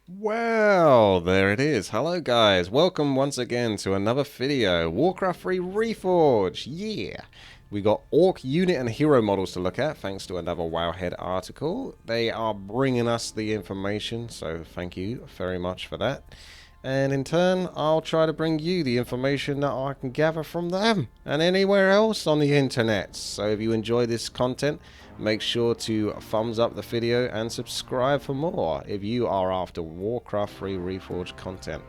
Well, there it is. Hello guys, welcome once again to another video. Warcraft 3 Reforged, yeah! We got Orc Unit and Hero models to look at, thanks to another Wowhead article. They are bringing us the information, so thank you very much for that. And in turn, I'll try to bring you the information that I can gather from them and anywhere else on the internet. So if you enjoy this content, make sure to thumbs up the video and subscribe for more if you are after Warcraft 3 Reforged content.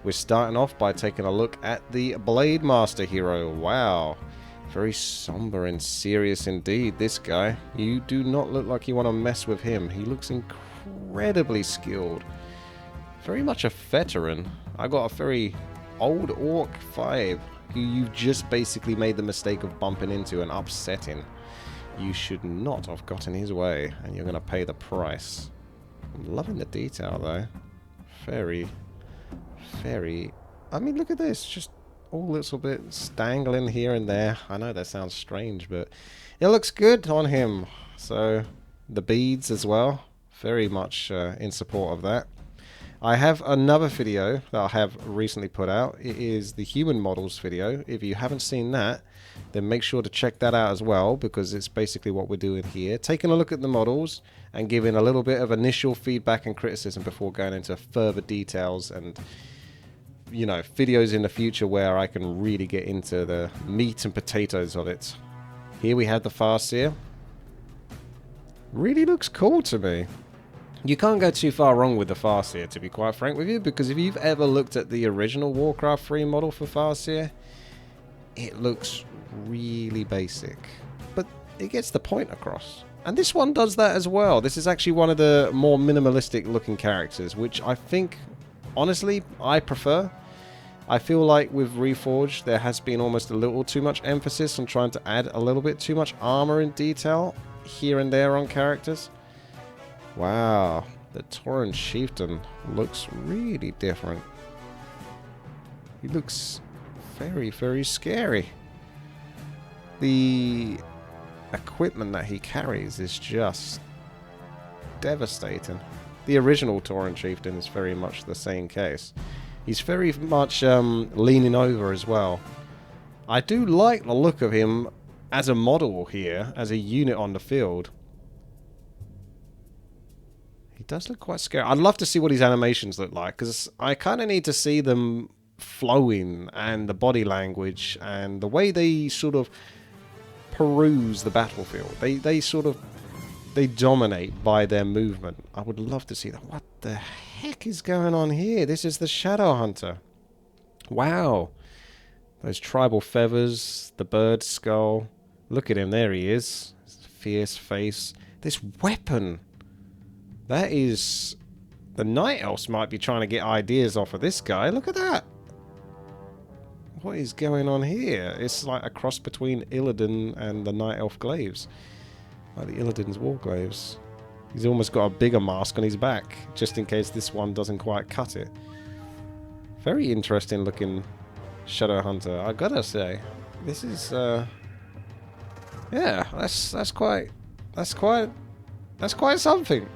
We're starting off by taking a look at the Blademaster hero. Wow. Very somber and serious indeed, this guy. You do not look like you want to mess with him. He looks incredibly skilled. Very much a veteran. I got a very old Orc 5 who you've just basically made the mistake of bumping into and upsetting. You should not have got in his way, and you're going to pay the price. I'm loving the detail, though. Very... I mean, look at this. Just all little bits dangling here and there. I know that sounds strange, but it looks good on him. So, the beads as well. Very much in support of that. I have another video that I have recently put out. It is the human models video. If you haven't seen that, then make sure to check that out as well, because it's basically what we're doing here. Taking a look at the models and giving a little bit of initial feedback and criticism before going into further details and, you know, videos in the future where I can really get into the meat and potatoes of it. Here we have the Farseer. Really looks cool to me. You can't go too far wrong with the Farseer, to be quite frank with you, because if you've ever looked at the original Warcraft 3 model for Farseer, it looks really basic, but it gets the point across. And this one does that as well. This is actually one of the more minimalistic looking characters, which I think, honestly, I prefer. I feel like with Reforged, there has been almost a little too much emphasis on trying to add a little bit too much armor and detail here and there on characters. Wow, the Tauren Chieftain looks really different. He looks very, very scary. The equipment that he carries is just devastating. The original Tauren Chieftain is very much the same case. He's very much leaning over as well. I do like the look of him as a model here, as a unit on the field. He does look quite scary. I'd love to see what his animations look like, because I kind of need to see them flowing, and the body language, and the way they sort of peruse the battlefield. They dominate by their movement. I would love to see that. What the heck is going on here? This is the Shadowhunter. Wow. Those tribal feathers, the bird skull. Look at him, there he is. His fierce face. This weapon. That is... The Night Elves might be trying to get ideas off of this guy. Look at that. What is going on here? It's like a cross between Illidan and the Night Elf glaives. Like the Illidan's war glaives. He's almost got a bigger mask on his back, just in case this one doesn't quite cut it. Very interesting looking Shadowhunter, I gotta say. This is, yeah, that's quite something.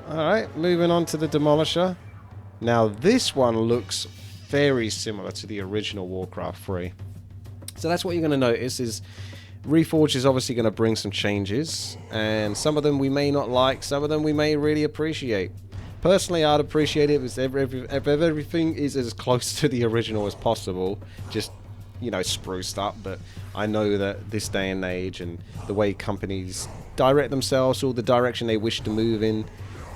Alright, moving on to the Demolisher. Now this one looks very similar to the original Warcraft 3. So that's what you're going to notice is Reforged is obviously going to bring some changes, and some of them we may not like, some of them we may really appreciate. Personally, I'd appreciate it if everything is as close to the original as possible, just, you know, spruced up, but I know that this day and age and the way companies direct themselves or the direction they wish to move in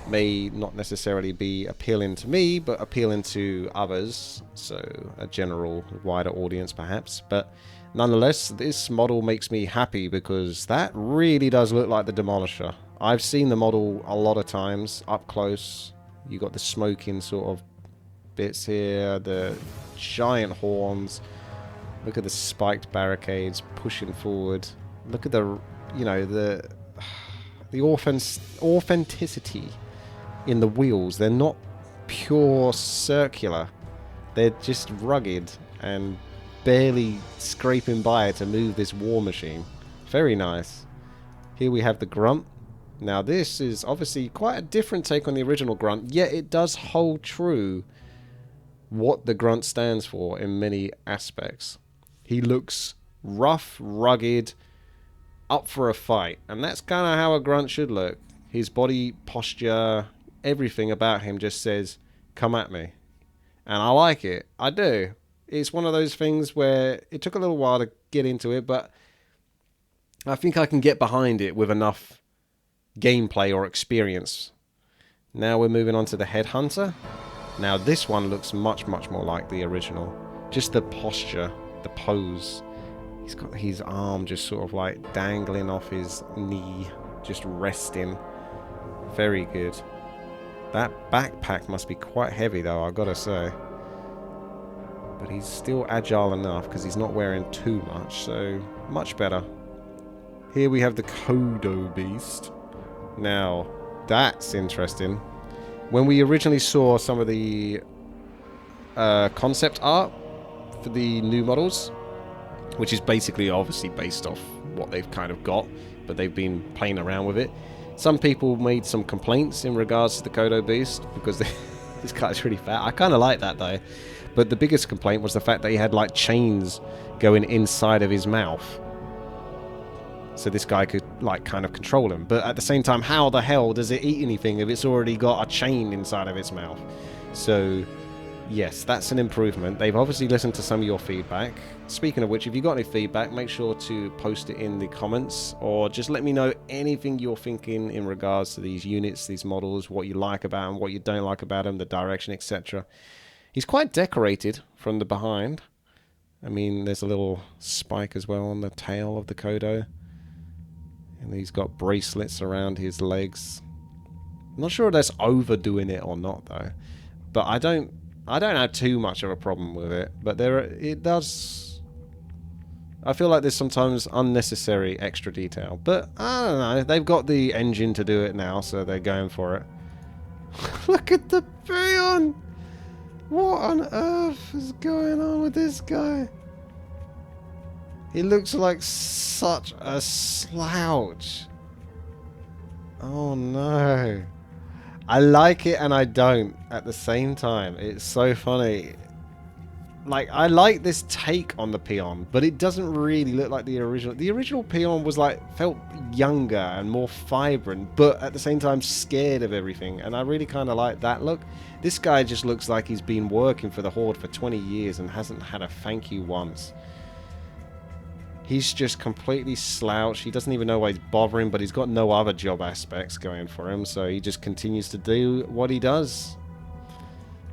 may not necessarily be appealing to me, but appealing to others, so a general wider audience perhaps. But nonetheless, this model makes me happy because that really does look like the Demolisher. I've seen the model a lot of times up close. You got the smoking sort of bits here, the giant horns. Look at the spiked barricades pushing forward. Look at the, you know, the authenticity in the wheels. They're not pure circular. They're just rugged and barely scraping by to move this war machine. Very nice. Here we have the Grunt. Now this is obviously quite a different take on the original Grunt, yet it does hold true what the Grunt stands for in many aspects. He looks rough, rugged, up for a fight, and that's kind of how a Grunt should look. His body posture, everything about him just says, come at me. And I like it. I do. It's one of those things where it took a little while to get into it, but I think I can get behind it with enough gameplay or experience. Now we're moving on to the Headhunter. Now this one looks much more like the original. Just the posture, the pose. He's got his arm just sort of like dangling off his knee, just resting. Very good. That backpack must be quite heavy though, I've got to say. But he's still agile enough because he's not wearing too much, so much better. Here we have the Kodo Beast. Now, that's interesting. When we originally saw some of the concept art for the new models, which is basically obviously based off what they've kind of got, but they've been playing around with it. Some people made some complaints in regards to the Kodo Beast because this guy's really fat. I kind of like that though. But the biggest complaint was the fact that he had like chains going inside of his mouth. So this guy could like kind of control him. But at the same time, how the hell does it eat anything if it's already got a chain inside of its mouth? So yes, that's an improvement. They've obviously listened to some of your feedback. Speaking of which, if you've got any feedback, make sure to post it in the comments, or just let me know anything you're thinking in regards to these units, these models, what you like about them, what you don't like about them, the direction, etc. He's quite decorated from the behind. I mean, there's a little spike as well on the tail of the Kodo. And he's got bracelets around his legs. I'm not sure if that's overdoing it or not, though. But I don't have too much of a problem with it. But it does. I feel like there's sometimes unnecessary extra detail. But I don't know. They've got the engine to do it now, so they're going for it. Look at the Peon! What on earth is going on with this guy? He looks like such a slouch. Oh no. I like it and I don't at the same time. It's so funny. Like, I like this take on the Peon, but it doesn't really look like the original. The original Peon was like, felt younger and more vibrant, but at the same time scared of everything. And I really kind of like that look. This guy just looks like he's been working for the Horde for 20 years and hasn't had a thank you once. He's just completely slouched. He doesn't even know why he's bothering, but he's got no other job aspects going for him, so he just continues to do what he does.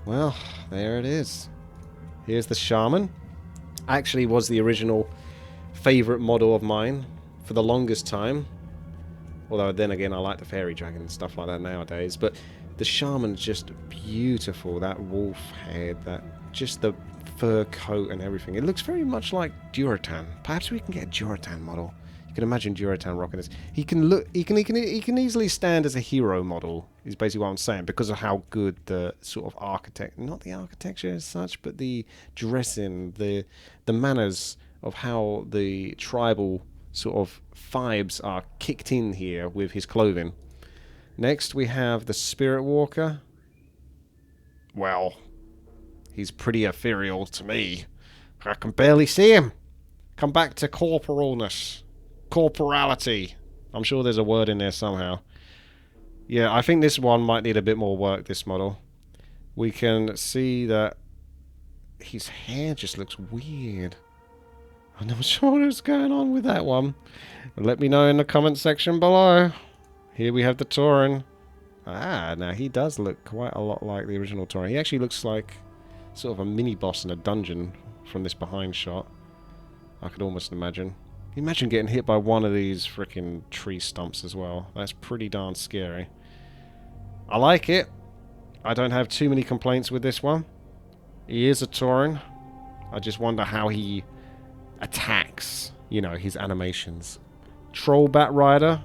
Well, there it is. Here's the Shaman. Actually was the original favourite model of mine for the longest time. Although then again, I like the fairy dragon and stuff like that nowadays. But the Shaman's just beautiful. That wolf head, just the fur coat and everything. It looks very much like Durotan. Perhaps we can get a Durotan model. You can imagine Durotan rocking this. He can easily stand as a hero model, is basically what I'm saying, because of how good the sort of not the architecture as such, but the dressing, the manners of how the tribal sort of vibes are kicked in here with his clothing. Next we have the Spirit Walker. Well, he's pretty ethereal to me. I can barely see him. Come back to corporalness. Corporality. I'm sure there's a word in there somehow. Yeah, I think this one might need a bit more work, this model. We can see that his hair just looks weird. I'm not sure what's going on with that one. Let me know in the comment section below. Here we have the Tauren. Ah, now he does look quite a lot like the original Tauren. He actually looks like sort of a mini-boss in a dungeon from this behind shot. I could almost imagine. Imagine getting hit by one of these freaking tree stumps as well. That's pretty darn scary. I like it. I don't have too many complaints with this one. He is a Tauren. I just wonder how he attacks, you know, his animations. Troll Batrider.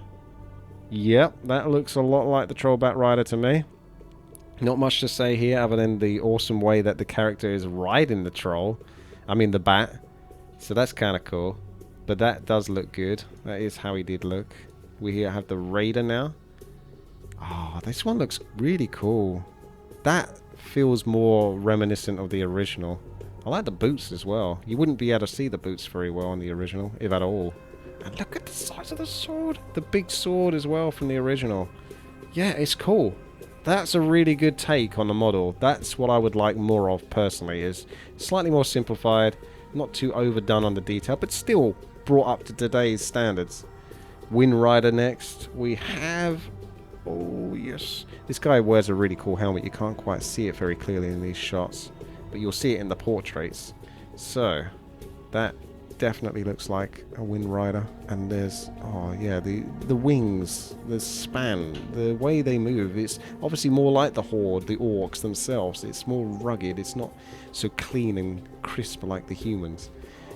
Yep, that looks a lot like the Troll Batrider to me. Not much to say here other than the awesome way that the character is riding the troll. I mean the bat. So that's kind of cool. But that does look good. That is how he did look. We here have the Raider now. Oh, this one looks really cool. That feels more reminiscent of the original. I like the boots as well. You wouldn't be able to see the boots very well on the original, if at all. And look at the size of the sword. The big sword as well from the original. Yeah, it's cool. That's a really good take on the model. That's what I would like more of personally, is slightly more simplified, not too overdone on the detail, but still brought up to today's standards. Wind Rider next. We have... Oh, yes. This guy wears a really cool helmet. You can't quite see it very clearly in these shots, but you'll see it in the portraits. So, that definitely looks like a Wind Rider. And there's, oh yeah, the wings, the span, the way they move. It's obviously more like the Horde, the Orcs themselves. It's more rugged. It's not so clean and crisp like the humans.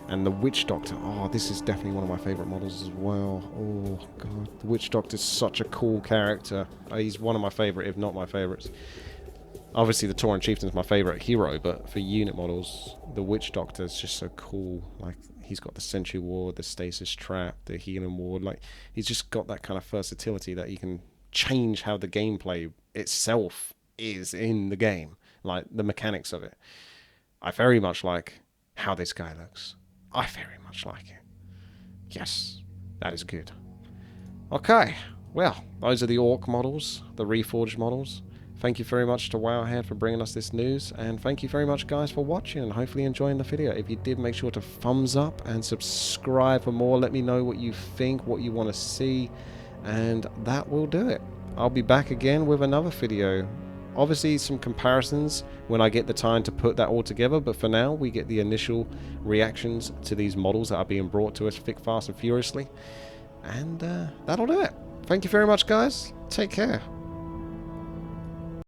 And the Witch Doctor, oh, this is definitely one of my favourite models as well. Oh, God. The Witch Doctor's such a cool character. He's one of my favourite, if not my favourites. Obviously, the Tauren Chieftain's my favourite hero, but for unit models, the Witch Doctor's just so cool. Like, he's got the Sentry Ward, the Stasis Trap, the Healing Ward. Like, he's just got that kind of versatility that he can change how the gameplay itself is in the game. Like, the mechanics of it. I very much like how this guy looks. I very much like it. Yes, that is good. Okay, well, those are the Orc models, the Reforged models. Thank you very much to Wowhead for bringing us this news, and thank you very much, guys, for watching and hopefully enjoying the video. If you did, make sure to thumbs up and subscribe for more. Let me know what you think, what you want to see, and that will do it. I'll be back again with another video. Obviously, some comparisons when I get the time to put that all together, but for now, we get the initial reactions to these models that are being brought to us thick, fast, and furiously. And that'll do it. Thank you very much, guys. Take care.